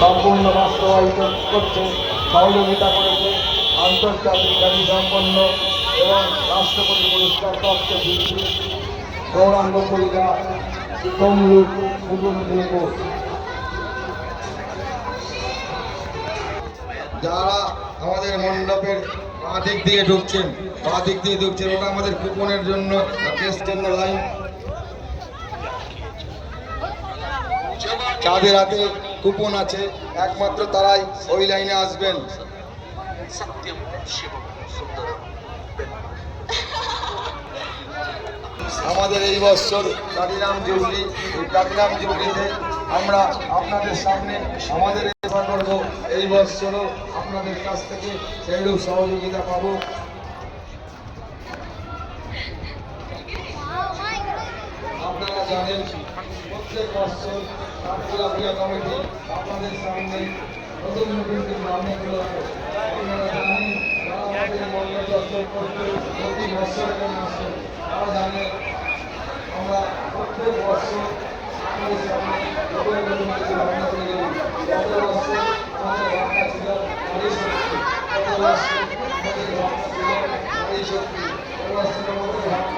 সম্পূর্ণ বাস্তবায়িত করতে সহযোগিতা করেছে আন্তর্জাতিক খ্যাতিসম্পন্ন এবং রাষ্ট্রপতি পুরস্কার প্রাপ্ত শিল্পী গৌরাঙ্গ কলিতা তমলুক পূর্ব মেদিনীপুর। যারা আমাদের মণ্ডপের বাঁ দিক দিয়ে ঢুকছেন ওটা আমাদের কুপনের জন্য টেস্ট জন্য লাইন। যাদের হাতে কুপন আছে একমাত্র তারাই ওই লাইনে আসবেন। আমাদের এই বছর প্লাটিনাম জুবলি, এই প্লাটিনাম জুবলিতে আমরা আপনাদের সামনে আমাদের সেবা করব। এই বছরও আপনাদের কাছ থেকে সেইরূপ সহযোগিতা পাবো। আপনারা জানেন প্রত্যেক বছর কাঠগোলাপিয়া কমিটি আপনাদের সামনে নতুন নতুন নামগুলো আপনারা জানেন আমাদের মন্ডল দর্শন করতে প্রতি বছরের মাসে তারা জানেন আমরা প্রত্যেক বছর আপনাদের সামনে নতুন নতুন কিছু ভাবনা করে গেলাম। গত বছর আমাদের ভাবনা ছিল নারী শক্তি, গত বছর আমাদের ভাবনা ছিল নারী শক্তি, গত বছর আমাদের ভাবনা